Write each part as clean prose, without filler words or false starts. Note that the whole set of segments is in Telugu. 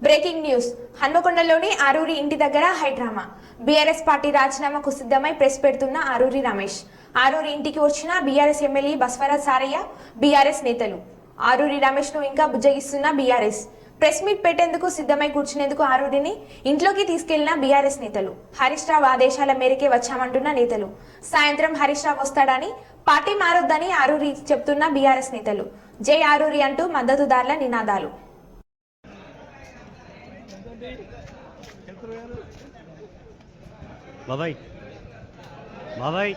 బ్రేకింగ్ న్యూస్ హన్మకొండలోని ఆరూరి ఇంటి దగ్గర హైడ్రామా బీఆర్ఎస్ పార్టీ రాజీనామాకు సిద్ధమై ప్రెస్ పెడుతున్న ఆరూరి రమేష్ ఆరూరి ఇంటికి వచ్చిన BRS MLA Baswaraj Saraiah BRS నేతలు ఆరూరి రమేష్ ను ఇంకా బుజ్జగిస్తున్న బీఆర్ఎస్ ప్రెస్ మీట్ పెట్టేందుకు సిద్ధమై కూర్చునేందుకు ఆరూరిని ఇంట్లోకి తీసుకెళ్లిన బీఆర్ఎస్ నేతలు హరీష్ రావు ఆదేశాల మేరకే వచ్చామంటున్న నేతలు సాయంత్రం హరీష్ రావు వస్తాడని పార్టీ మారొద్దని ఆరూరి చెప్తున్న బీఆర్ఎస్ నేతలు జై ఆరూరి అంటూ మద్దతుదారుల నినాదాలు. బాబాయ్ బాబాయ్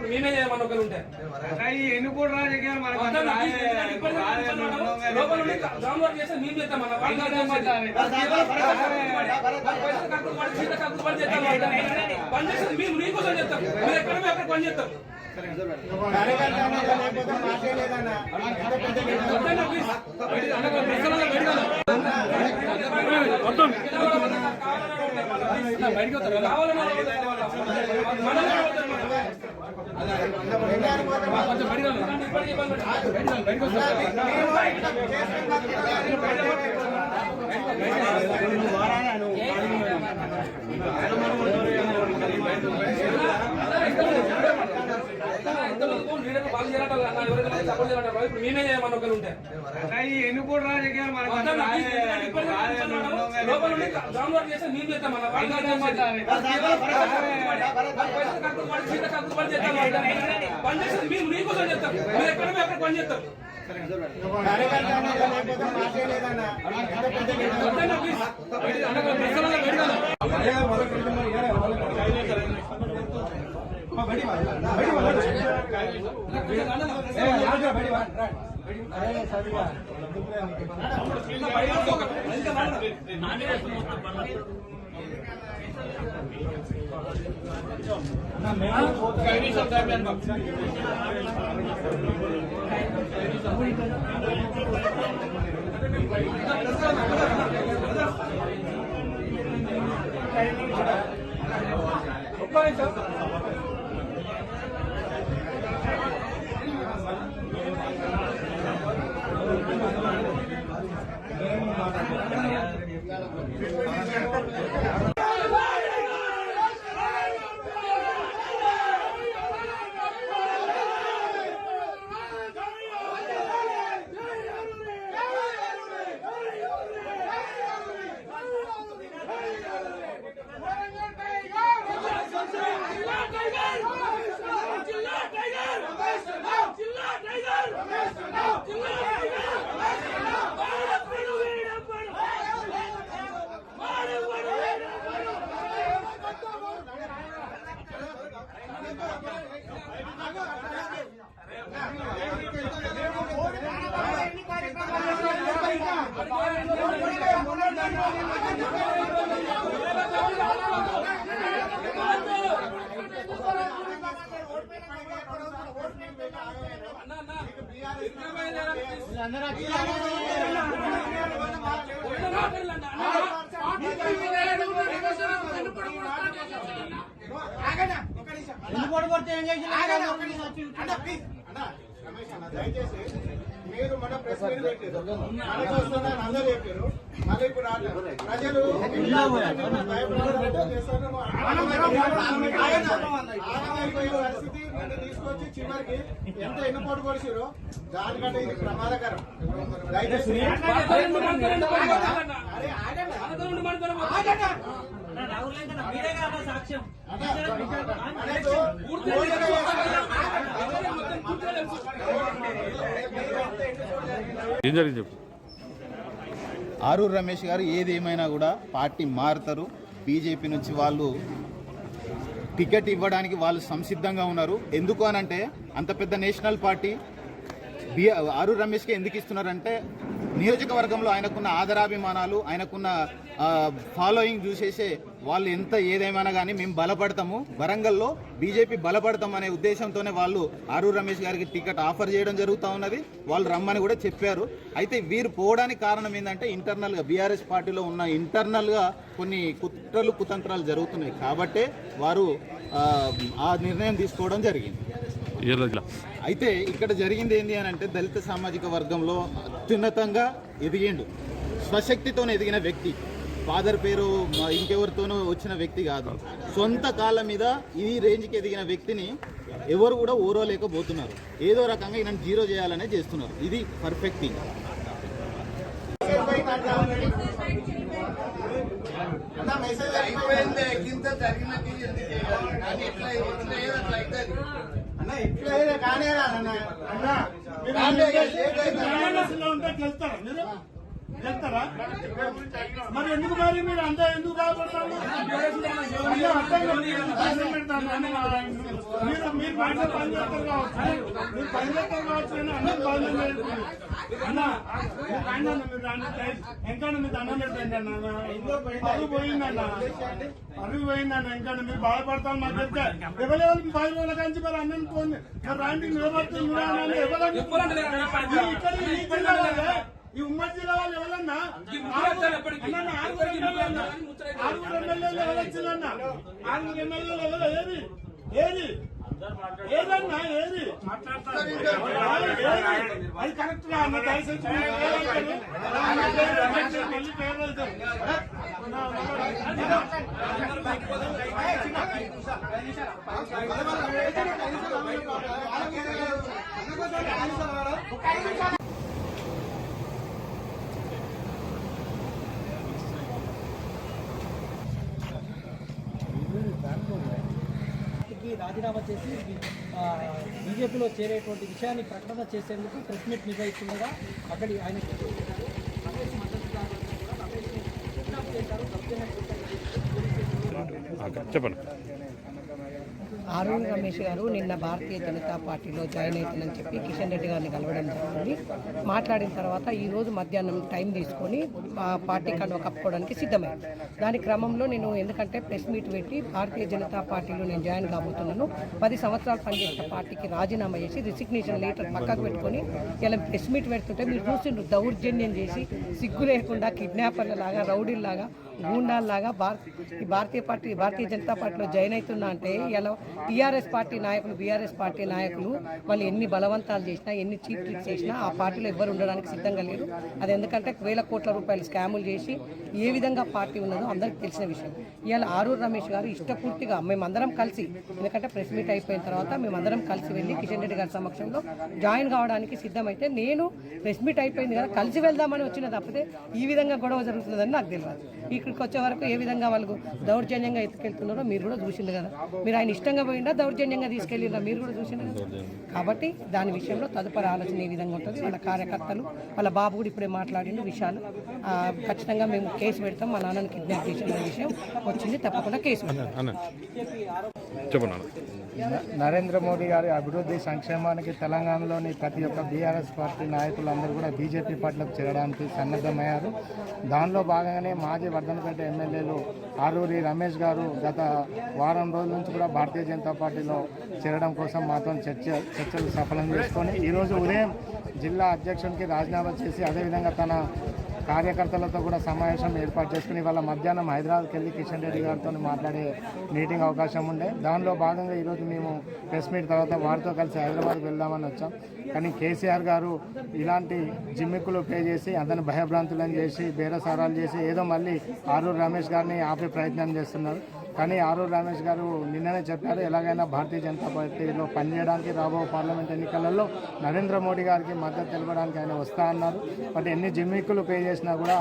మేమే చేయమని ఒకరు ఉంటే ఎన్ని కూడా రాజకీయాలు మేము నీకోసం చెప్తాం మీరు ఎక్కడ ఎక్కడ పని చేస్తాం మేమే చేయమని ఒకరు ఉంటే ఎన్ని కూడా రాజకీయాలు మేము చేస్తాం మేము నీకోసం చెప్తాం మీరు ఎక్కడ ఎక్కడ పని చేస్తాం అన్న ఎందుకు బయలుదేరారు? దయచేసి మీరు మన ప్రెస్ మీట్ పెట్టారు, మనకు వస్తుందని అందరూ చెప్పారు. మళ్ళీ ఇప్పుడు ప్రజలు ఆగమైపోయే పరిస్థితి నన్ను తీసుకొచ్చి చివరికి ఎంత ఎన్నుపోటు కొడిచారో దానికంటే ఇది ప్రమాదకరం. దయచేసి ఏం జరిగింది చెప్పు. ఆరూరు రమేష్ గారు ఏది ఏమైనా కూడా పార్టీ మారుతారు. బీజేపీ నుంచి వాళ్ళు టికెట్ ఇవ్వడానికి వాళ్ళు సంసిద్ధంగా ఉన్నారు. ఎందుకు అనంటే అంత పెద్ద నేషనల్ పార్టీ ఆరూరు రమేష్కి ఎందుకు ఇస్తున్నారంటే నియోజకవర్గంలో ఆయనకున్న ఆదరాభిమానాలు, ఆయనకున్న ఫాలోయింగ్ చూసేసే వాళ్ళు ఎంత ఏదేమైనా కానీ మేము బలపడతాము, వరంగల్లో బీజేపీ బలపడతాం అనే ఉద్దేశంతోనే వాళ్ళు ఆరూరు రమేష్ గారికి టికెట్ ఆఫర్ చేయడం జరుగుతూ ఉన్నది. వాళ్ళు రమ్మని కూడా చెప్పారు. అయితే వీరు పోవడానికి కారణం ఏంటంటే ఇంటర్నల్గా బీఆర్ఎస్ పార్టీలో ఉన్న ఇంటర్నల్గా కొన్ని కుట్రలు కుతంత్రాలు జరుగుతున్నాయి కాబట్టే వారు ఆ నిర్ణయం తీసుకోవడం జరిగింది. అయితే ఇక్కడ జరిగింది ఏంటి అని అంటే దళిత సామాజిక వర్గంలో అత్యున్నతంగా ఎదిగిండు, స్వశక్తితోనే ఎదిగిన వ్యక్తి, ఫాదర్ పేరు ఇంకెవరితోనూ వచ్చిన వ్యక్తి కాదు. సొంత కాళ్ళ మీద ఈ రేంజ్కి ఎదిగిన వ్యక్తిని ఎవరు కూడా ఓరవలేకపోతున్నారు. ఏదో రకంగా ఈయన జీరో చేయాలనే చేస్తున్నారు. ఇది పర్ఫెక్ట్ థింగ్. మెసేజ్ అయిపోయింది, గింత జరిగినట్టు ఇట్లా కానీ వెళ్తారా మరి ఎందుకు మరి మీరు అంతా ఎందుకు బాధపడతారు? మీరు బయట పని చేస్తారు కావచ్చు, మీరు పని చేస్తారు కావచ్చు అని అందరూ బాధ్యత అన్న మీరు ఇంకా మీరు దండం పెట్టండి అన్న. అరుగు పోయిందన్న, అరుగు పోయిందన్న. ఇంకా మీరు బాధపడతాను మాకు చెప్తే ఎవరెవరికి 10 రోజుల కంచి మరి అన్నం పోయింది మరి రాంటి నిలబడుతుంది ఎవరండి ఈ ఉమ్మడి జిల్లా వాళ్ళు ఎవరన్నా ఆరుగురు ఎమ్మెల్యేలు ఎవరు వచ్చిందన్నా? ఆరుగురు ఎమ్మెల్యేలు ఎవరు? ఏది ఏదన్నా ఏది అది కరెక్ట్ గా అన్న. దయచేసి మళ్ళీ పేరు వెళ్తాం. రాజీనామా చేసి బీజేపీలో చేరేటువంటి విషయాన్ని ప్రకటన చేసేందుకు ప్రెస్ మీట్ నిర్వహిస్తుండగా అక్కడి ఆయన చెప్పండి. ఆరూరు రమేష్ గారు నిన్న భారతీయ జనతా పార్టీలో జాయిన్ అవుతుందని చెప్పి కిషన్ రెడ్డి గారిని కలవడం జరిగింది. మాట్లాడిన తర్వాత ఈరోజు మధ్యాహ్నం టైం తీసుకొని పార్టీ కండువా కప్పుకోవడానికి సిద్ధమైంది. దాని క్రమంలో నేను ఎందుకంటే ప్రెస్ మీట్ పెట్టి భారతీయ జనతా పార్టీలో నేను జాయిన్ కాబోతున్నాను, 10 సంవత్సరాలు పనిచేసిన పార్టీకి రాజీనామా చేసి రిసిగ్నేషన్ లెటర్ పక్కకు పెట్టుకొని ఇలా ప్రెస్ మీట్ పెడుతుంటే మీరు చూసిండ్రు దౌర్జన్యం చేసి సిగ్గు లేకుండా కిడ్నాపర్లలాగా, రౌడీల్లాగా, గూండాల్లాగా భారతీయ జనతా పార్టీలో జాయిన్ అవుతున్నా అంటే ఇలా టీఆర్ఎస్ పార్టీ నాయకులు, బీఆర్ఎస్ పార్టీ నాయకులు వాళ్ళు ఎన్ని బలవంతాలు చేసినా, ఎన్ని చీప్ ట్రిక్స్ చేసినా ఆ పార్టీలో ఎవ్వరు ఉండడానికి సిద్ధంగా లేరు. అది ఎందుకంటే 1000 కోట్ల రూపాయలు స్కాములు చేసి ఏ విధంగా పార్టీ ఉన్నదో అందరికీ తెలిసిన విషయం. ఇవాళ ఆరూరు రమేష్ గారు ఇష్టపూర్తిగా మేమందరం కలిసి, ఎందుకంటే ప్రెస్ మీట్ అయిపోయిన తర్వాత మేమందరం కలిసి వెళ్ళి కిషన్ రెడ్డి గారి సమక్షంలో జాయిన్ కావడానికి సిద్ధమైతే నేను ప్రెస్ మీట్ అయిపోయింది కదా కలిసి వెళ్దామని వచ్చిన తప్పితే ఈ విధంగా గొడవ జరుగుతుందని నాకు తెలియదు. ఇక్కడికి వచ్చే వరకు ఏ విధంగా వాళ్ళు దౌర్జన్యంగా ఎత్తుకెళ్తున్నారో మీరు కూడా చూసింది కదా. మీరు ఆయన ఇష్టంగా పోయిందా దౌర్జన్యంగా తీసుకెళ్ళిందా మీరు కూడా చూసింది కదా. కాబట్టి దాని విషయంలో తదుపరి ఆలోచన ఏ విధంగా ఉంటుంది, వాళ్ళ కార్యకర్తలు వాళ్ళ బాబు కూడా ఇప్పుడే మాట్లాడిన విషయాలు ఖచ్చితంగా మేము కేసు పెడతాం. మా నాన్నని కిడ్నాప్ చేసిన విషయం వచ్చింది, తప్పకుండా కేసు పెడతాం. చెప్పండి. నరేంద్ర మోడీ గారి అభివృద్ధి సంక్షేమానికి తెలంగాణలోని ప్రతి ఒక్క బీఆర్ఎస్ పార్టీ నాయకులందరూ కూడా బీజేపీ పార్టీలకు చేరడానికి సన్నద్ధమయ్యారు. దానిలో భాగంగానే మాజీ వర్ధనపేట ఎమ్మెల్యేలు ఆరూరి రమేష్ గారు గత వారం రోజుల నుంచి కూడా భారతీయ జనతా పార్టీలో చేరడం కోసం మాతో చర్చలు సఫలం చేసుకొని ఈరోజు ఉదయం జిల్లా అధ్యక్షునికి రాజీనామా చేసి అదేవిధంగా తన కార్యకర్తలతో కూడా సమావేశం ఏర్పాటు చేసుకుని వాళ్ళ మధ్యాహ్నం హైదరాబాద్కి వెళ్ళి కిషన్ రెడ్డి గారితో మాట్లాడే మీటింగ్ అవకాశం ఉండే. దానిలో భాగంగా ఈరోజు మేము ప్రెస్ మీట్ తర్వాత వారితో కలిసి హైదరాబాద్కి వెళ్దామని వచ్చాం. కానీ కేసీఆర్ గారు ఇలాంటి జిమ్మిక్కులు పే చేసి అతను భయభ్రాంతులను చేసి బేరసారాలు చేసి ఏదో మళ్ళీ ఆరూరు రమేష్ గారిని ఆపే ప్రయత్నం చేస్తున్నారు. కానీ ఆరూరు రమేష్ గారు నిన్ననే చెప్పారు, ఎలాగైనా భారతీయ జనతా పార్టీలో పనిచేయడానికి రాబో పార్లమెంట్ ఎన్నికలలో నరేంద్ర మోడీ గారికి మద్దతు తెలపడానికి ఆయన వస్తా అన్నారు. బట్ ఎన్ని జిమ్మిక్కులు పే చేసినా కూడా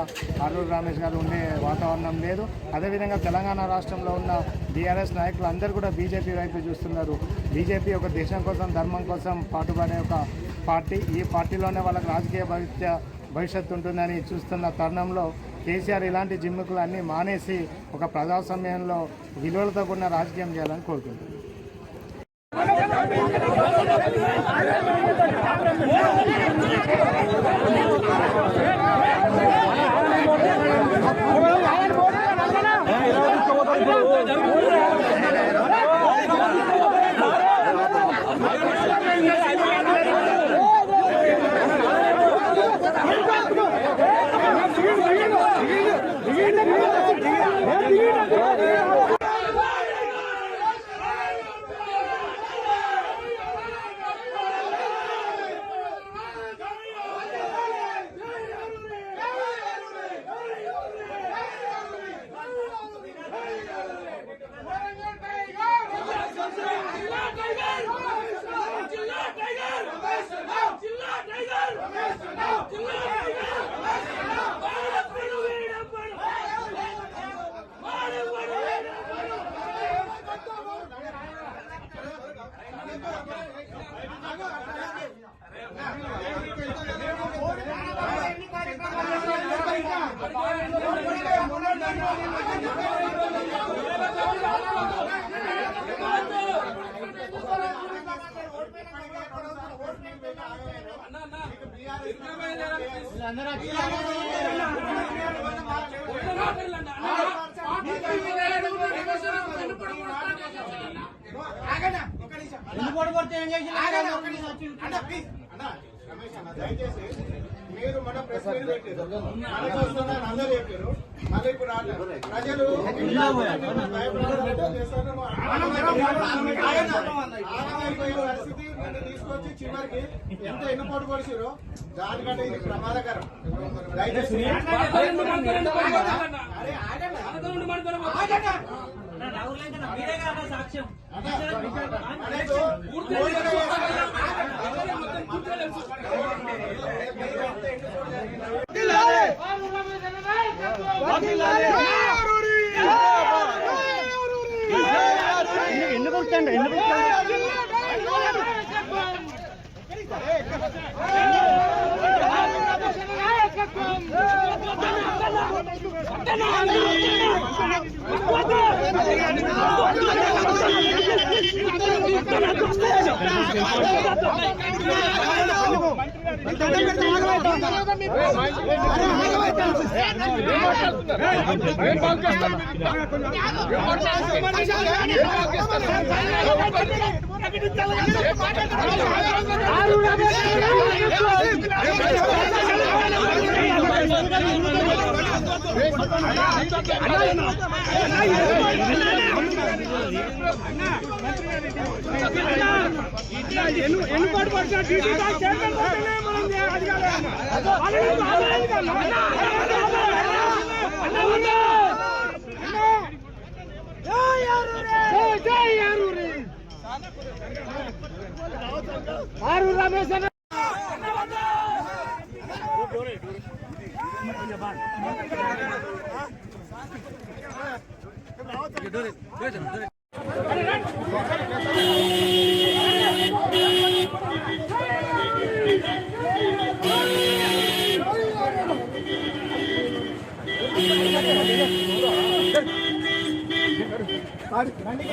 ఆరూరు రమేష్ గారు ఉండే వాతావరణం లేదు. అదేవిధంగా తెలంగాణ రాష్ట్రంలో ఉన్న బీఆర్ఎస్ నాయకులు అందరూ కూడా బీజేపీ వైపు చూస్తున్నారు. బీజేపీ ఒక దేశం కోసం ధర్మం కోసం పాటుపడే ఒక పార్టీ. ఈ పార్టీలోనే వాళ్ళకి రాజకీయ భవిష్యత్తు ఉంటుందని చూస్తున్న తరుణంలో కేసీఆర్ ఇలాంటి జిమ్మికులు అన్నీ మానేసి ఒక ప్రజాస్వామ్యంలో విలువలతో కూడిన రాజకీయం చేయాలని కోరుకుంటున్నాను. దయచేసి మీరు మన ప్రెస్ మీట్ పెట్టారు, మనకు వస్తున్నారు అందరూ చెప్పారు. మళ్ళీ ఇప్పుడు ప్రజలు ఆగమైపోయే పరిస్థితి మీరు తీసుకొచ్చి చివరికి ఎంత ఎన్నుపోటు కొడిచారో దానికంటే ఇది ప్రమాదకరం. దయచేసి ఎన్నుకోటు పడిన ఆరు రమేష్ రండి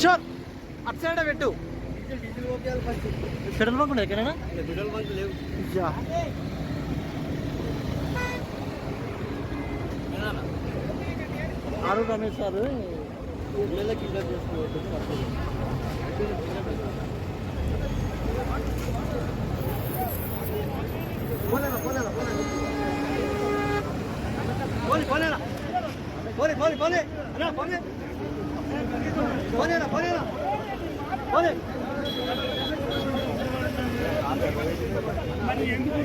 కిషోర్ అటు సైడ్ పెట్టు. పెట్రోల్ బంక్ ఉండదు ఎక్కడైనా? పెట్రోల్ బంక్ లేవు. ఆరు రమేష్ సార్ ఇళ్ళకి ఇళ్ళ చేసుకోవచ్చు. పోలేదా పోలేదా పోలే పోలేదా పోలే పోలే పోలే అన్నా పోలే పోలేదా పోలేదా పోలే. మరి ఎందుకు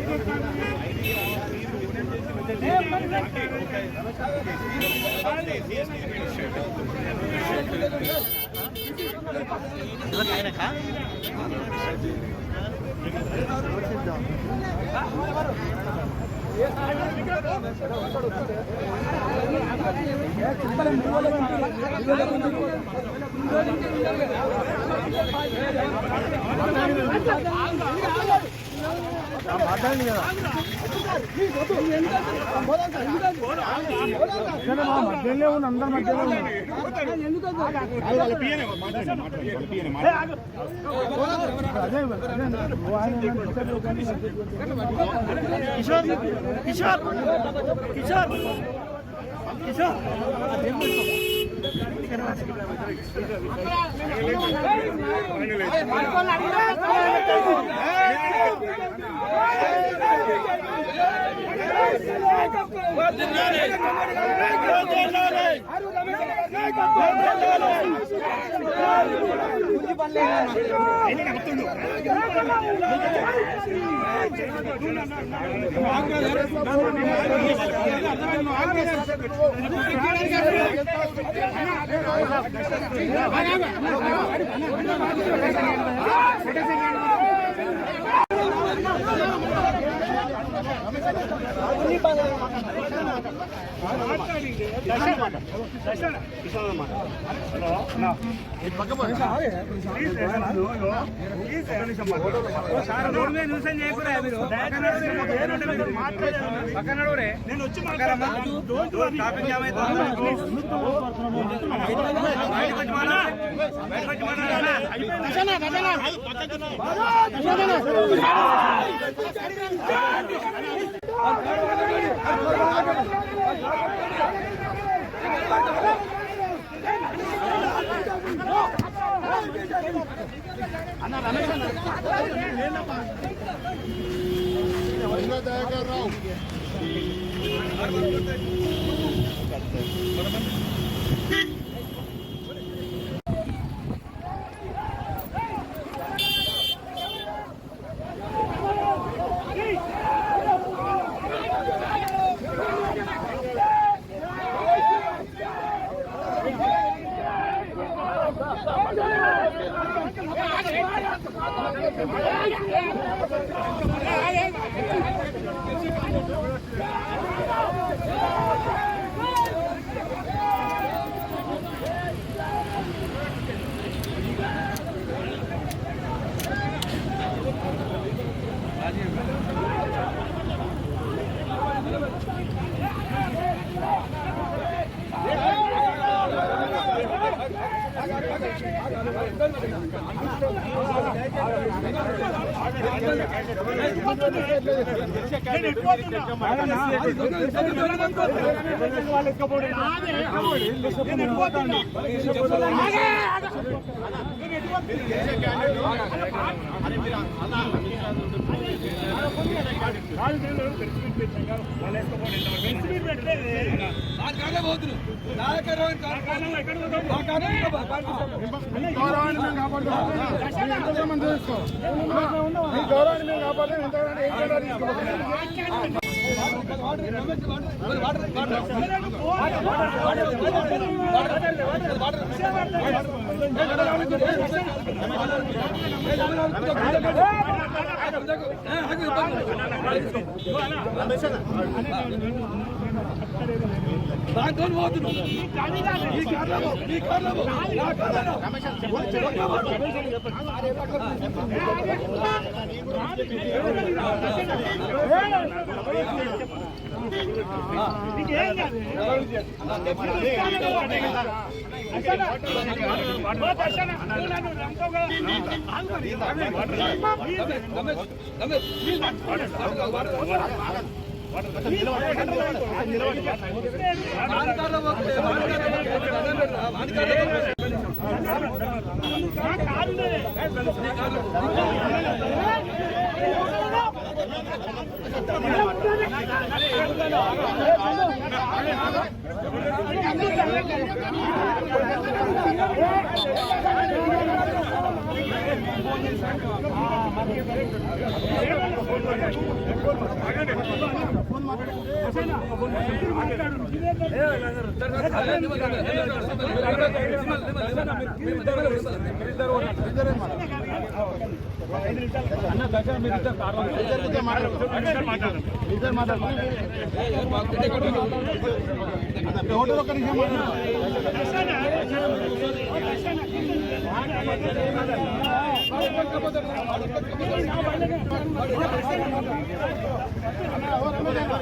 మాట్లాడండి కదా. మధ్యలో ఉన్న అందరి మధ్యలో కిషోర్ కిషోర్ కిషోర్ కిషోర్ నేను వచ్చి దయాకర్ కాపాడు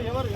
ఎవరు